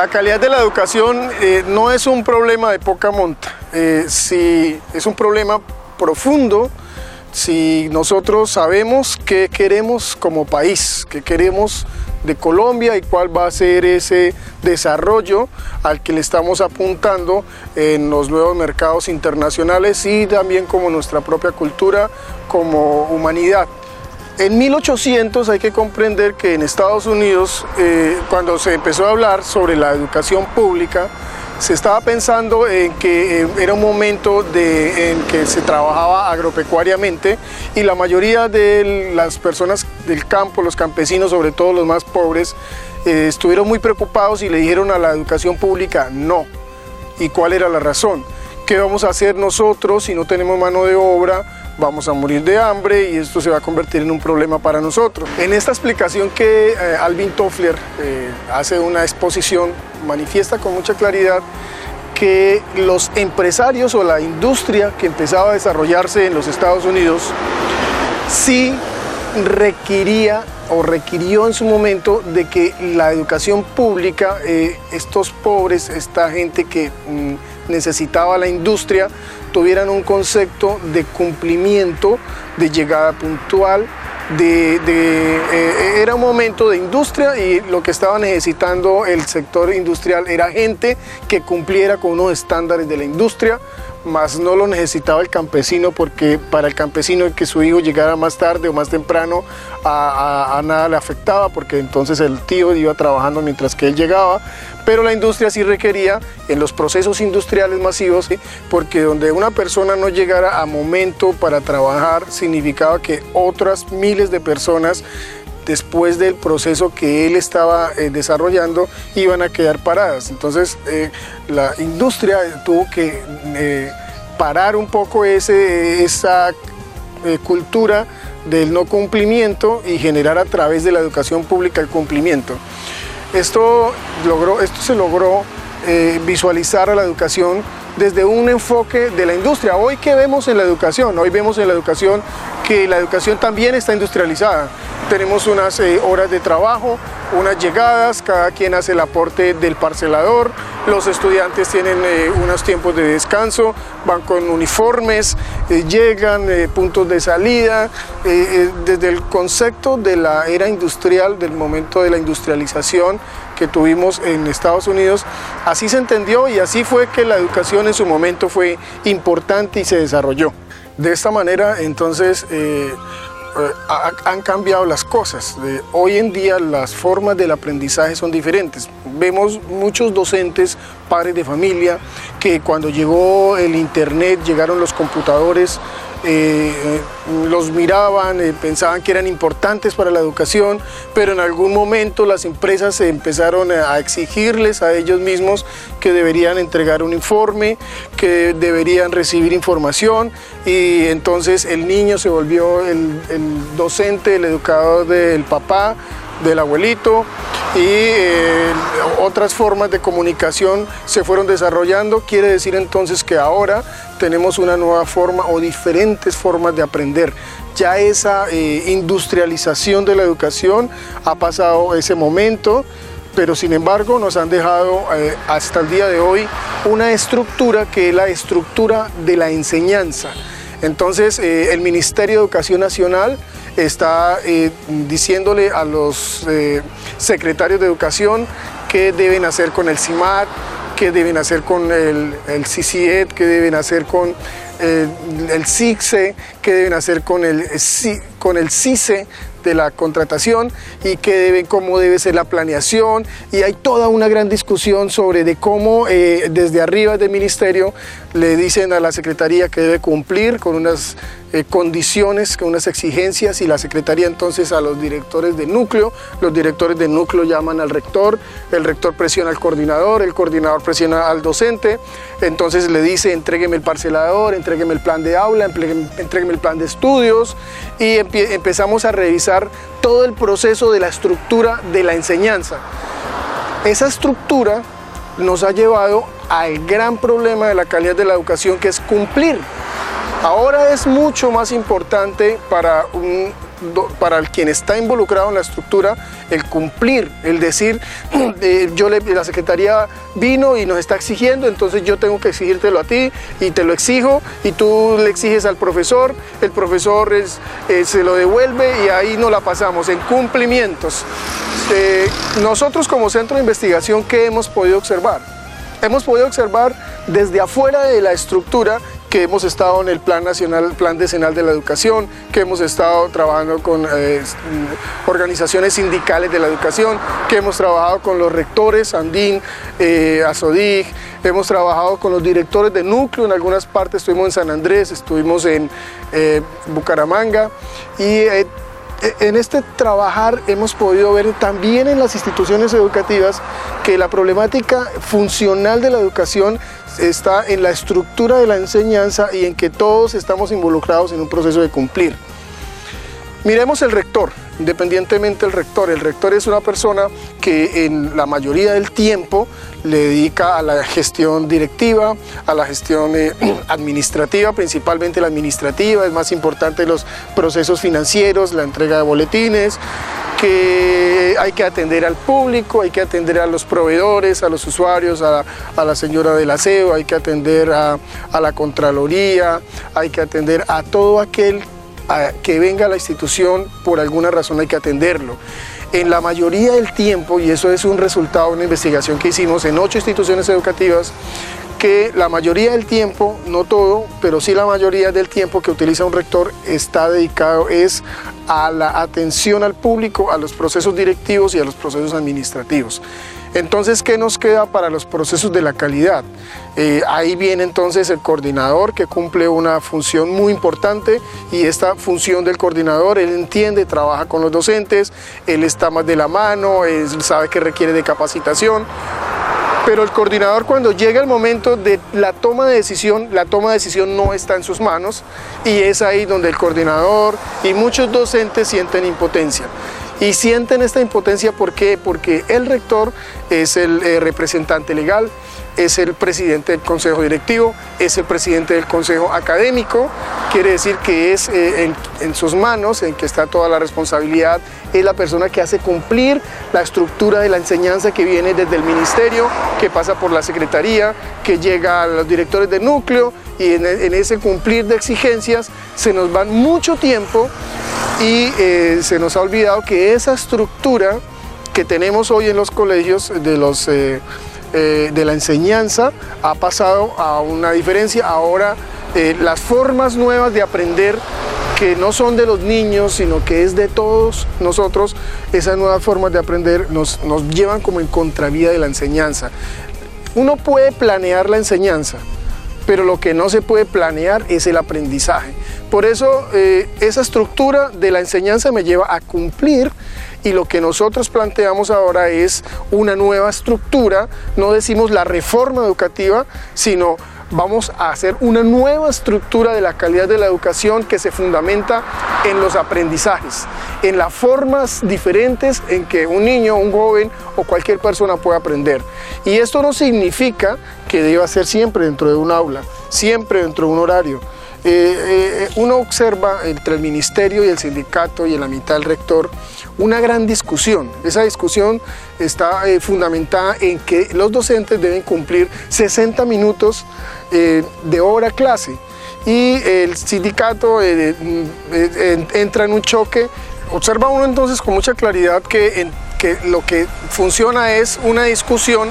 La calidad de la educación no es un problema de poca monta, sí, es un problema profundo si nosotros sabemos qué queremos como país, qué queremos de Colombia y cuál va a ser ese desarrollo al que le estamos apuntando en los nuevos mercados internacionales y también como nuestra propia cultura como humanidad. En 1800 hay que comprender que en Estados Unidos, cuando se empezó a hablar sobre la educación pública, se estaba pensando en que era un momento en que se trabajaba agropecuariamente y la mayoría de las personas del campo, los campesinos, sobre todo los más pobres, estuvieron muy preocupados y le dijeron a la educación pública no. ¿Y cuál era la razón? ¿Qué vamos a hacer nosotros si no tenemos mano de obra? Vamos a morir de hambre y esto se va a convertir en un problema para nosotros. En esta explicación que Alvin Toffler hace una exposición, manifiesta con mucha claridad que los empresarios o la industria que empezaba a desarrollarse en los Estados Unidos sí requirió en su momento de que la educación pública, estos pobres, esta gente que necesitaba la industria, tuvieran un concepto de cumplimiento, de llegada puntual, era un momento de industria y lo que estaba necesitando el sector industrial era gente que cumpliera con unos estándares de la industria, más no lo necesitaba el campesino, porque para el campesino que su hijo llegara más tarde o más temprano a nada le afectaba, porque entonces el tío iba trabajando mientras que él llegaba. Pero la industria sí requería en los procesos industriales masivos, ¿sí? Porque donde una persona no llegara a momento para trabajar significaba que otras miles de personas después del proceso que él estaba desarrollando iban a quedar paradas. Entonces la industria tuvo que parar un poco esa cultura del no cumplimiento y generar a través de la educación pública el cumplimiento. Esto se logró visualizar a la educación desde un enfoque de la industria. Hoy, ¿qué vemos en la educación? Hoy vemos en la educación que la educación también está industrializada. Tenemos unas horas de trabajo, unas llegadas, cada quien hace el aporte del parcelador, los estudiantes tienen unos tiempos de descanso, van con uniformes, llegan, puntos de salida. Desde el concepto de la era industrial, del momento de la industrialización que tuvimos en Estados Unidos, así se entendió y así fue que la educación en su momento fue importante y se desarrolló. De esta manera, entonces, han cambiado las cosas. Hoy en día las formas del aprendizaje son diferentes. Vemos muchos docentes, padres de familia, que cuando llegó el internet, llegaron los computadores, los miraban, pensaban que eran importantes para la educación, pero en algún momento las empresas empezaron a exigirles a ellos mismos que deberían entregar un informe, que deberían recibir información, y entonces el niño se volvió el docente, el educador del papá, del abuelito, y otras formas de comunicación se fueron desarrollando. Quiere decir entonces que ahora tenemos una nueva forma o diferentes formas de aprender. Ya esa industrialización de la educación ha pasado ese momento, pero sin embargo nos han dejado hasta el día de hoy una estructura que es la estructura de la enseñanza. Entonces el Ministerio de Educación Nacional está diciéndole a los secretarios de educación qué deben hacer con el CIMAD, qué deben hacer con el CICIED, qué deben hacer con el CICSE, qué deben hacer con el CICE de la contratación y cómo debe ser la planeación, y hay toda una gran discusión sobre de cómo desde arriba del ministerio le dicen a la Secretaría que debe cumplir con unas condiciones, con unas exigencias, y la Secretaría entonces a los directores de núcleo, los directores de núcleo llaman al rector, el rector presiona al coordinador, el coordinador presiona al docente, entonces le dice entrégueme el parcelador, entrégueme el plan de aula, entrégueme el plan de estudios, y empezamos a revisar todo el proceso de la estructura de la enseñanza. Esa estructura nos ha llevado al gran problema de la calidad de la educación, que es cumplir. Ahora es mucho más importante para un para el quien está involucrado en la estructura, el cumplir, el decir, la Secretaría vino y nos está exigiendo, entonces yo tengo que exigírtelo a ti y te lo exijo, y tú le exiges al profesor, el profesor se lo devuelve y ahí nos la pasamos en cumplimientos. Nosotros como centro de investigación, ¿qué hemos podido observar? Hemos podido observar desde afuera de la estructura que hemos estado en el Plan Nacional, el Plan Decenal de la Educación, que hemos estado trabajando con organizaciones sindicales de la educación, que hemos trabajado con los rectores, Andín, ASODIG, hemos trabajado con los directores de núcleo, en algunas partes estuvimos en San Andrés, estuvimos en Bucaramanga, y en este trabajar hemos podido ver también en las instituciones educativas que la problemática funcional de la educación está en la estructura de la enseñanza y en que todos estamos involucrados en un proceso de cumplir. Miremos el rector, independientemente del rector. El rector es una persona que en la mayoría del tiempo le dedica a la gestión directiva, a la gestión administrativa, principalmente la administrativa, es más importante los procesos financieros, la entrega de boletines, que hay que atender al público, hay que atender a los proveedores, a los usuarios, a la señora del aseo, hay que atender a la Contraloría, hay que atender a todo aquel que venga a la institución, por alguna razón hay que atenderlo. En la mayoría del tiempo, y eso es un resultado de una investigación que hicimos en 8 instituciones educativas, que la mayoría del tiempo, no todo, pero sí la mayoría del tiempo que utiliza un rector está dedicado a la atención al público, a los procesos directivos y a los procesos administrativos. Entonces, ¿qué nos queda para los procesos de la calidad? Ahí viene entonces el coordinador, que cumple una función muy importante, y esta función del coordinador, él entiende, trabaja con los docentes, él está más de la mano, él sabe que requiere de capacitación, pero el coordinador, cuando llega el momento de la toma de decisión no está en sus manos, y es ahí donde el coordinador y muchos docentes sienten impotencia. Y sienten esta impotencia, ¿por qué? Porque el rector es el representante legal, es el presidente del consejo directivo, es el presidente del consejo académico, quiere decir que es en sus manos, en que está toda la responsabilidad, es la persona que hace cumplir la estructura de la enseñanza que viene desde el ministerio, que pasa por la secretaría, que llega a los directores de núcleo, y en ese cumplir de exigencias se nos va mucho tiempo, y se nos ha olvidado que esa estructura que tenemos hoy en los colegios de la enseñanza ha pasado a una diferencia. Ahora las formas nuevas de aprender, que no son de los niños, sino que es de todos nosotros, esas nuevas formas de aprender nos llevan como en contravía de la enseñanza. Uno puede planear la enseñanza, pero lo que no se puede planear es el aprendizaje. Por eso esa estructura de la enseñanza me lleva a cumplir, y lo que nosotros planteamos ahora es una nueva estructura. No decimos la reforma educativa, sino vamos a hacer una nueva estructura de la calidad de la educación que se fundamenta en los aprendizajes, en las formas diferentes en que un niño, un joven o cualquier persona puede aprender. Y esto no significa que deba ser siempre dentro de un aula, siempre dentro de un horario. Uno observa entre el ministerio y el sindicato y en la mitad del rector una gran discusión. Esa discusión está fundamentada en que los docentes deben cumplir 60 minutos de hora clase, y el sindicato entra en un choque. Observa uno entonces con mucha claridad que lo que funciona es una discusión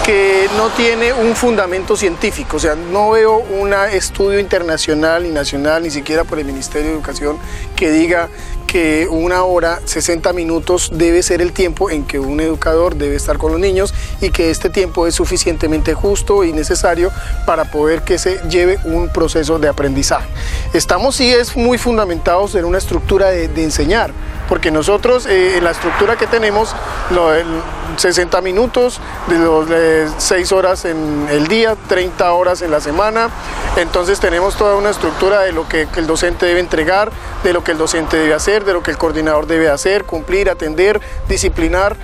que no tiene un fundamento científico. O sea, no veo un estudio internacional ni nacional, ni siquiera por el Ministerio de Educación, que diga que una hora, 60 minutos debe ser el tiempo en que un educador debe estar con los niños, y que este tiempo es suficientemente justo y necesario para poder que se lleve un proceso de aprendizaje. Estamos sí es muy fundamentados en una estructura de enseñar, porque nosotros en la estructura que tenemos, 60 minutos, de 6 horas en el día, 30 horas en la semana, entonces tenemos toda una estructura de lo que el docente debe entregar, de lo que el docente debe hacer, de lo que el coordinador debe hacer, cumplir, atender, disciplinar,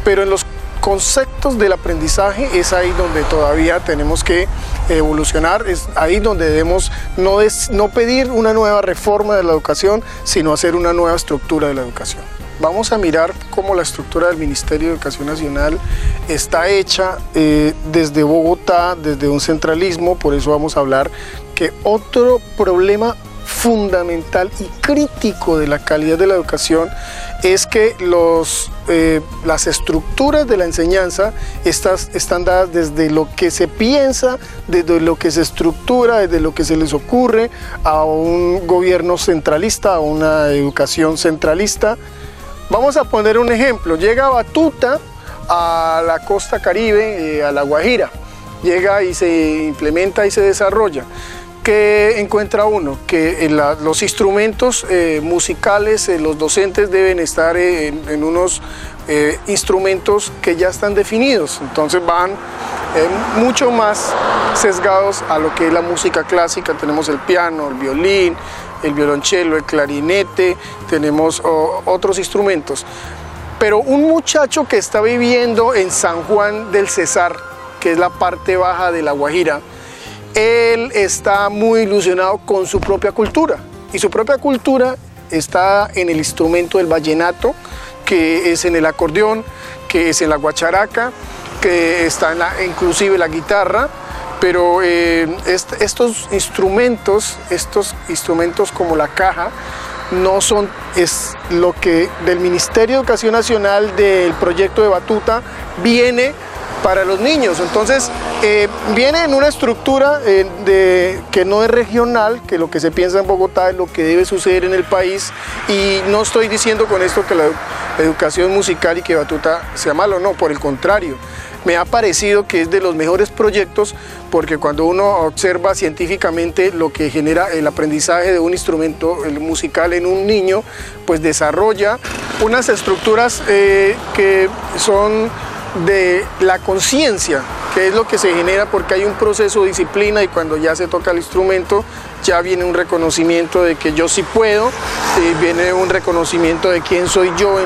pero en los conceptos del aprendizaje es ahí donde todavía tenemos que evolucionar, es ahí donde debemos no pedir una nueva reforma de la educación, sino hacer una nueva estructura de la educación. Vamos a mirar cómo la estructura del Ministerio de Educación Nacional está hecha desde Bogotá, desde un centralismo. Por eso vamos a hablar que otro problema fundamental y crítico de la calidad de la educación es que las estructuras de la enseñanza están dadas desde lo que se piensa, desde lo que se estructura, desde lo que se les ocurre a un gobierno centralista, a una educación centralista. Vamos a poner un ejemplo. Llega Batuta a la costa Caribe, a La Guajira. Llega y se implementa y se desarrolla. ¿Qué encuentra uno? Que los instrumentos musicales, los docentes deben estar en unos instrumentos que ya están definidos. Entonces van mucho más sesgados a lo que es la música clásica. Tenemos el piano, el violín, el violonchelo, el clarinete, tenemos otros instrumentos. Pero un muchacho que está viviendo en San Juan del Cesar, que es la parte baja de La Guajira, él está muy ilusionado con su propia cultura. Y su propia cultura está en el instrumento del vallenato, que es en el acordeón, que es en la guacharaca, que está inclusive la guitarra. Pero estos instrumentos como la caja, no son, es lo que del Ministerio de Educación Nacional, del proyecto de Batuta, viene para los niños. Entonces viene en una estructura que no es regional, que lo que se piensa en Bogotá es lo que debe suceder en el país, y no estoy diciendo con esto que la educación musical y que Batuta sea malo, no, por el contrario. Me ha parecido que es de los mejores proyectos, porque cuando uno observa científicamente lo que genera el aprendizaje de un instrumento musical en un niño, pues desarrolla unas estructuras que son de la conciencia, que es lo que se genera porque hay un proceso de disciplina, y cuando ya se toca el instrumento ya viene un reconocimiento de que yo sí puedo, viene un reconocimiento de quién soy yo.